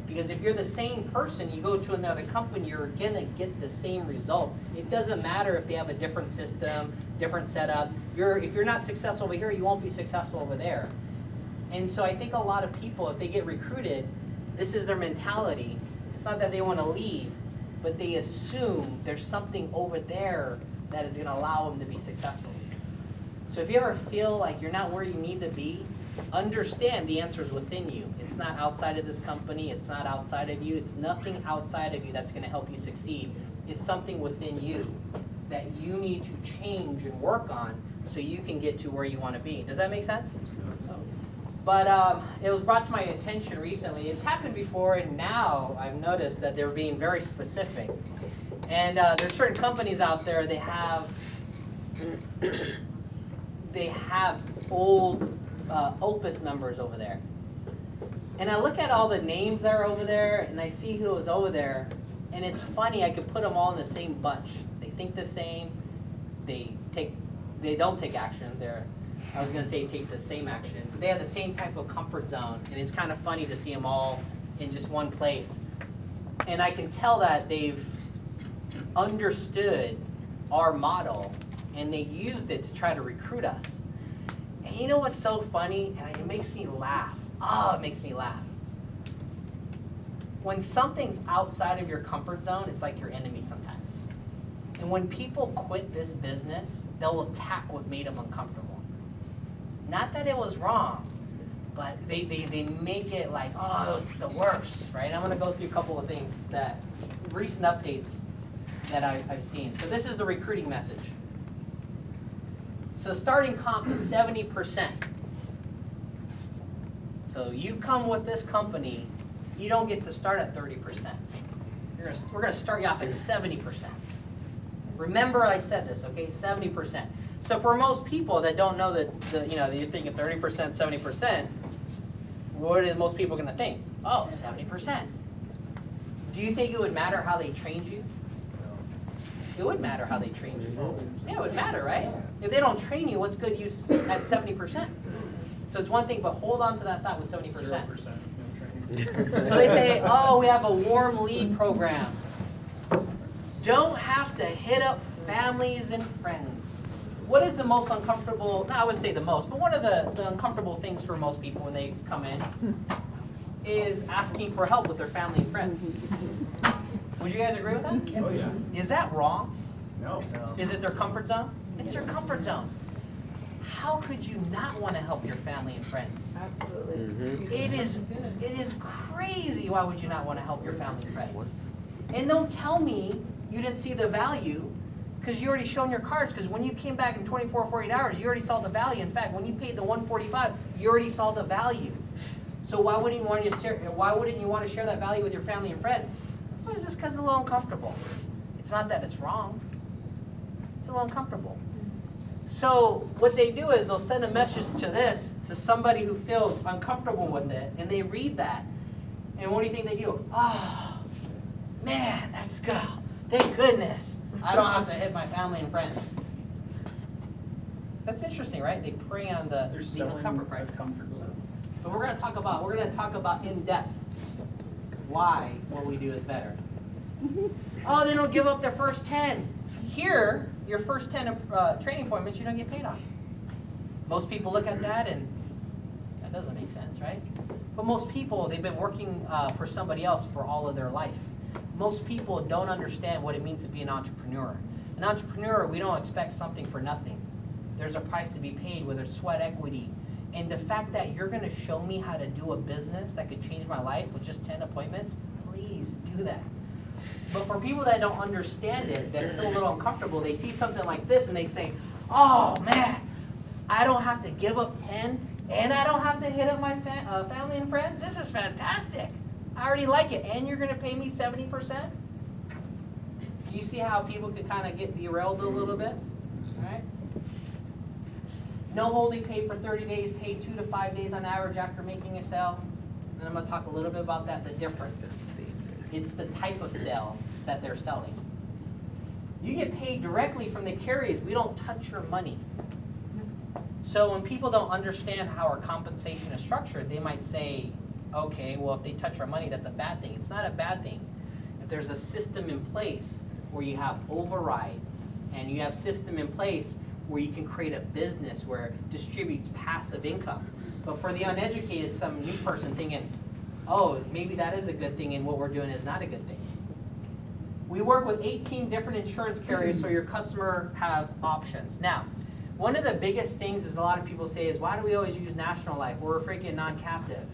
Because if you're the same person, you go to another company, you're going to get the same result. It doesn't matter if they have a different system, different setup. If you're not successful over here, you won't be successful over there. And so I think a lot of people, if they get recruited, this is their mentality. It's not that they want to leave, but they assume there's something over there that is going to allow them to be successful. So if you ever feel like you're not where you need to be, understand the answer is within you. It's not outside of this company. It's not outside of you. It's nothing outside of you that's going to help you succeed. It's something within you that you need to change and work on so you can get to where you want to be. Does that make sense? But it was brought to my attention recently. It's happened before, and now I've noticed that they're being very specific. And there's certain companies out there, they have old Opus members over there. And I look at all the names that are over there, and I see who was over there, and it's funny, I could put them all in the same bunch. They think the same, they don't take action. I was going to say take the same action, but they have the same type of comfort zone, and it's kind of funny to see them all in just one place. And I can tell that they've understood our model, and they used it to try to recruit us. And you know what's so funny? And it makes me laugh. Oh, it makes me laugh. When something's outside of your comfort zone, it's like your enemy sometimes. And when people quit this business, they'll attack what made them uncomfortable. Not that it was wrong, but they make it like, oh, it's the worst, right? I'm going to go through a couple of things that, recent updates that I've seen. So this is the recruiting message. So starting comp is 70%. So you come with this company, you don't get to start at 30%. We're going to start you off at 70%. Remember I said this, okay? 70%. So for most people that don't know that, you're thinking 30%, 70%, what are most people going to think? Oh, 70%. Do you think it would matter how they trained you? It would matter how they trained you. Yeah, it would matter, right? If they don't train you, what's good use at 70%? So it's one thing, but hold on to that thought with 70%. 0% no training. So they say, oh, we have a warm lead program. Don't have to hit up families and friends. What is the most uncomfortable, no, I wouldn't say the most, but one of the uncomfortable things for most people when they come in is asking for help with their family and friends. Would you guys agree with that? Oh, yeah. Is that wrong? No. Is it their comfort zone? It's their comfort zone. How could you not want to help your family and friends? Absolutely. It is crazy. Why would you not want to help your family and friends? And don't tell me you didn't see the value because you already shown your cards, because when you came back in 24 or 48 hours, you already saw the value. In fact, when you paid the $145, you already saw the value. So why wouldn't you want to share that value with your family and friends? Well, it's just because it's a little uncomfortable. It's not that it's wrong. It's a little uncomfortable. So what they do is they'll send a message to somebody who feels uncomfortable with it, and they read that. And what do you think they do? Oh, man, that's good. Thank goodness. I don't have to hit my family and friends. That's interesting, right? They prey on the uncomfort, right? Comfort zone. But we're going to talk about in depth why what we do is better. Oh, they don't give up their first 10. Here, your first 10 training appointments you don't get paid on. Most people look at that and that doesn't make sense, right? But most people, they've been working for somebody else for all of their life. most people don't understand what it means to be an entrepreneur. An entrepreneur, we don't expect something for nothing. There's a price to be paid, whether it's sweat equity. And the fact that you're gonna show me how to do a business that could change my life with just 10 appointments, please do that. But for people that don't understand it, that feel a little uncomfortable, they see something like this and they say, oh man, I don't have to give up 10 and I don't have to hit up my family and friends. This is fantastic. I already like it. And you're gonna pay me 70%? Do you see how people can kind of get derailed a little bit? All right? No holding pay for 30 days, paid 2 to 5 days on average after making a sale. And I'm going to talk a little bit about that, the difference. It's the type of sale that they're selling. You get paid directly from the carriers. We don't touch your money. So when people don't understand how our compensation is structured, they might say, okay, well, if they touch our money, that's a bad thing. It's not a bad thing. If there's a system in place where you have overrides and you have system in place where you can create a business where it distributes passive income. But for the uneducated, some new person thinking, oh, maybe that is a good thing and what we're doing is not a good thing. We work with 18 different insurance carriers so your customer have options. Now, one of the biggest things is a lot of people say is, why do we always use National Life? We're freaking non-captive.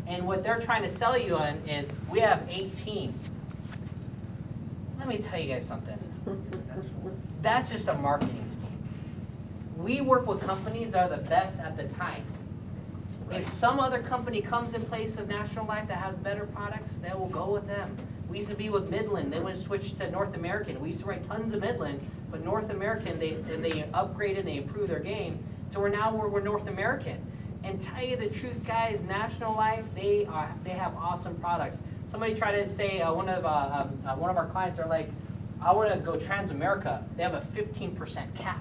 And what they're trying to sell you on is, we have 18. Let me tell you guys something. That's just a marketing scheme. We work with companies that are the best at the time. If some other company comes in place of National Life that has better products, they will go with them. We used to be with Midland. They went switched to North American. We used to write tons of Midland, but North American, they upgraded, they improved their game to where now we're North American. And tell you the truth, guys, National Life, they have awesome products. Somebody tried to say, one of our clients are like, I want to go Transamerica. They have a 15% cap.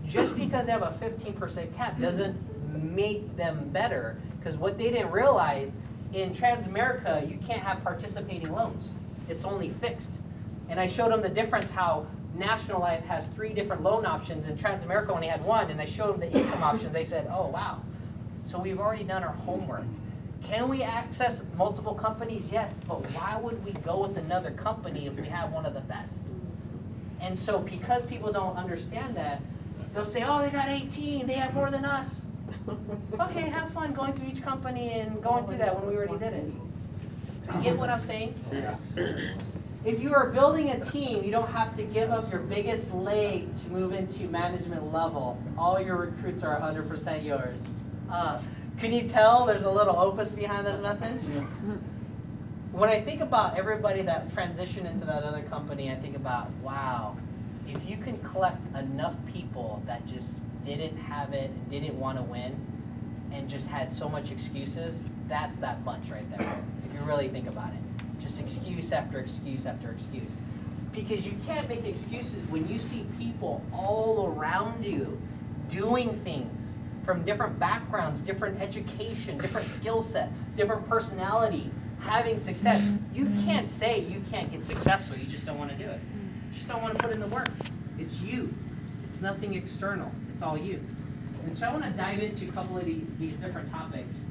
Just because they have a 15% cap doesn't make them better, because what they didn't realize, in Transamerica, you can't have participating loans. It's only fixed. And I showed them the difference, how National Life has 3 different loan options and Transamerica only had 1, and I showed them the income options. They said, oh, wow. So we've already done our homework. Can we access multiple companies? Yes, but why would we go with another company if we have one of the best? And so because people don't understand that, they'll say, oh, they got 18, they have more than us. Okay, have fun going through each company and going through that when we already did it. You get what I'm saying? Yes. If you are building a team, you don't have to give up your biggest leg to move into management level. All your recruits are 100% yours. Can you tell there's a little opus behind this message? When I think about everybody that transitioned into that other company, I think about, wow, if you can collect enough people that just didn't have it and didn't want to win and just had so much excuses, that's that bunch right there, if you really think about it. Just excuse after excuse after excuse. Because you can't make excuses when you see people all around you doing things from different backgrounds, different education, different skill set, different personality, having success. You can't say you can't get successful, you just don't want to do it. You just don't want to put in the work. It's you. It's nothing external. It's all you. And so I want to dive into a couple of these different topics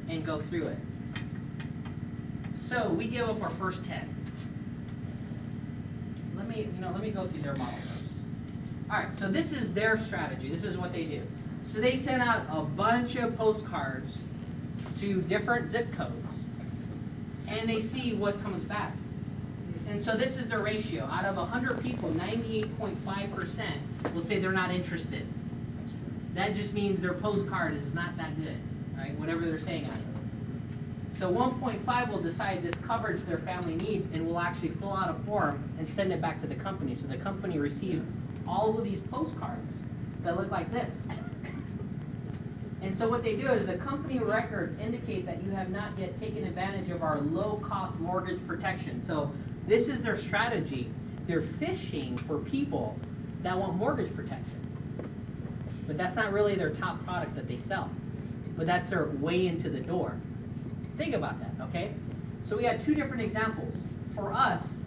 and go through it. So we give up our first 10. Let me go through their model first. All right, so this is their strategy. This is what they do. So they send out a bunch of postcards to different zip codes, and they see what comes back. And so this is their ratio. Out of 100 people, 98.5% will say they're not interested. That just means their postcard is not that good, right? Whatever they're saying on it. So 1.5 will decide this coverage their family needs and will actually fill out a form and send it back to the company. So the company receives all of these postcards that look like this. And so what they do is the company records indicate that you have not yet taken advantage of our low-cost mortgage protection. So this is their strategy. They're fishing for people that want mortgage protection. But that's not really their top product that they sell. But that's their way into the door. Think about that, okay? So we got 2 different examples. For us,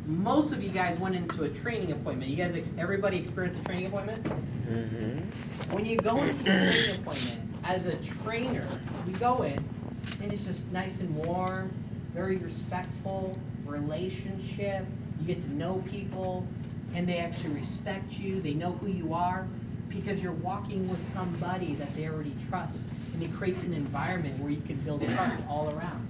most of you guys went into a training appointment. You guys, everybody experienced a training appointment? Mm-hmm. When you go into a training appointment, as a trainer, we go in, and it's just nice and warm. very respectful relationship. You get to know people, and they actually respect you. They know who you are because you're walking with somebody that they already trust, and it creates an environment where you can build trust all around.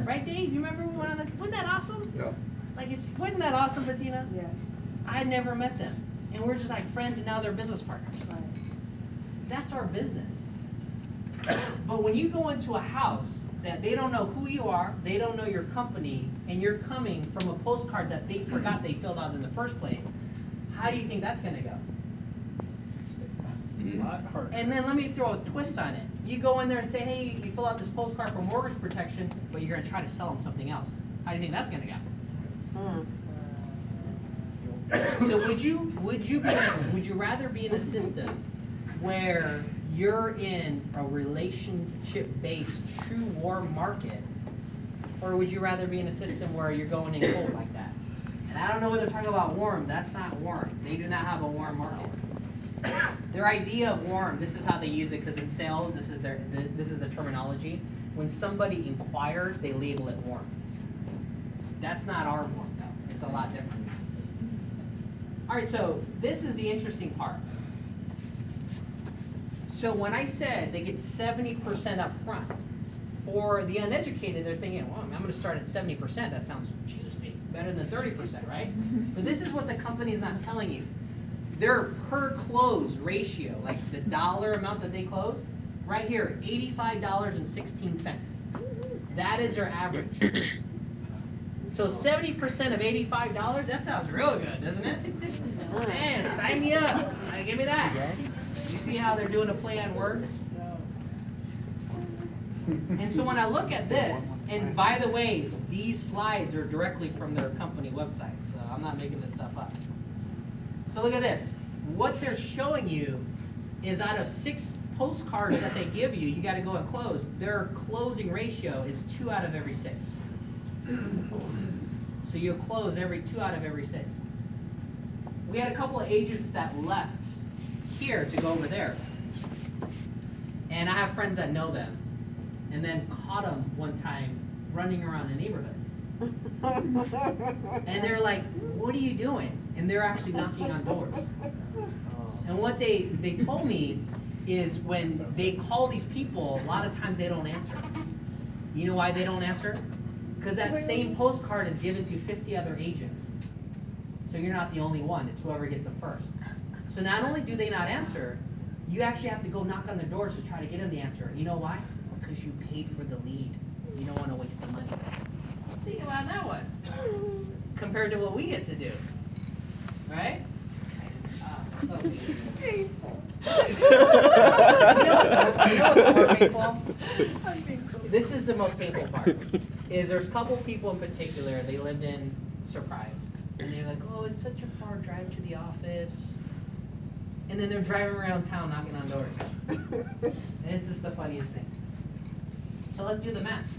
Right, Dave? You remember we went on the, wasn't that awesome? Yeah. Like, wasn't that awesome, Bettina? Yes. I had never met them, and we're just like friends, and now they're business partners. That's our business. But when you go into a house that they don't know who you are, they don't know your company, and you're coming from a postcard that they forgot they filled out in the first place, how do you think that's gonna go? A lot harder. And then let me throw a twist on it. You go in there and say, hey, you fill out this postcard for mortgage protection, but you're gonna try to sell them something else. How do you think that's gonna go? So would you rather be in a system where you're in a relationship-based true warm market, or would you rather be in a system where you're going in cold like that? And I don't know what they're talking about warm. That's not warm. They do not have a warm market. Their idea of warm, this is how they use it, because in sales, this is the terminology. When somebody inquires, they label it warm. That's not our warm though. It's a lot different. All right, so this is the interesting part. So when I said they get 70% up front, for the uneducated, they're thinking, well, I'm going to start at 70%. That sounds juicy, better than 30%, right? But this is what the company is not telling you. Their per close ratio, like the dollar amount that they close, right here, $85.16. That is their average. So 70% of $85, that sounds real good, doesn't it? Man, sign me up. Give me that. You see how they're doing a play on words? And so when I look at this, and by the way, these slides are directly from their company website, so I'm not making this stuff up. So look at this. What they're showing you is out of 6 postcards that they give you, you got to go and close. Their closing ratio is 2 out of every 6. So you'll close 2 out of every 6. We had a couple of agents that left here to go over there. And I have friends that know them. And then caught them one time running around the neighborhood. And they're like, what are you doing? And they're actually knocking on doors. And what they told me is when they call these people, a lot of times they don't answer. You know why they don't answer? Because that same postcard is given to 50 other agents. So you're not the only one, it's whoever gets them first. So not only do they not answer, you actually have to go knock on their doors to try to get them the answer. You know why? Because you paid for the lead. You don't want to waste the money. Think about that one. Compared to what we get to do. Right? So painful. You know what's more painful? This is the most painful part. Is there's a couple people in particular, they lived in Surprise. And they're like, oh, it's such a far drive to the office. And then they're driving around town knocking on doors. And it's just the funniest thing. So let's do the math.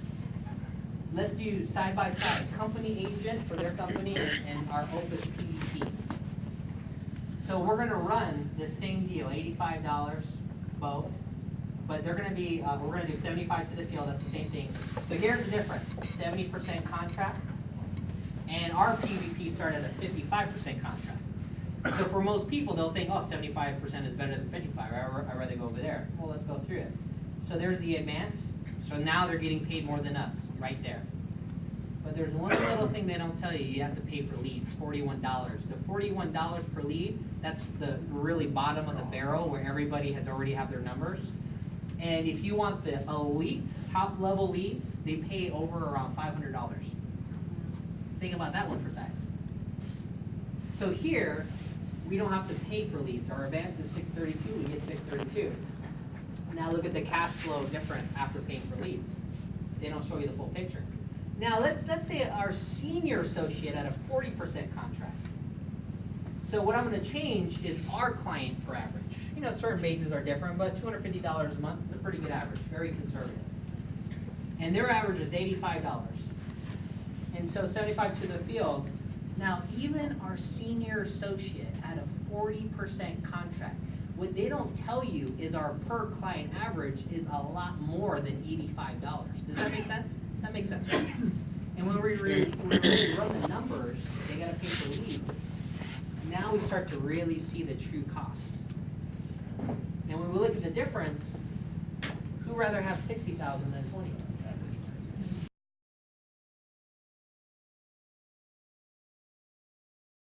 Let's do side by side. Company agent for their company and our Opus PVP. So we're going to run the same deal, $85 both. But they're going to be, we're going to do 75 to the field. That's the same thing. So here's the difference: 70% contract, and our PVP started at a 55% contract. So for most people, they'll think, oh, 75% is better than 55. I'd rather go over there. Well, let's go through it. So there's the advance. So now they're getting paid more than us, right there. But there's one little thing they don't tell you. You have to pay for leads, $41. The $41 per lead, that's the really bottom of the barrel where everybody has already have their numbers. And if you want the elite top level leads, they pay over around $500. Think about that one for size. So here, we don't have to pay for leads. Our advance is $632, we get $632. Now look at the cash flow difference after paying for leads. They don't show you the full picture. Now let's say our senior associate at a 40% contract. So what I'm going to change is our client per average. You know, certain bases are different, but $250 a month is a pretty good average, very conservative. And their average is $85. And so 75 to the field. Now even our senior associate at a 40% contract, what they don't tell you is our per client average is a lot more than $85. Does that make sense? That makes sense, right? And when we really run the numbers, they gotta pay for leads. Now we start to really see the true costs. And when we look at the difference, who'd rather have 60,000 than 20?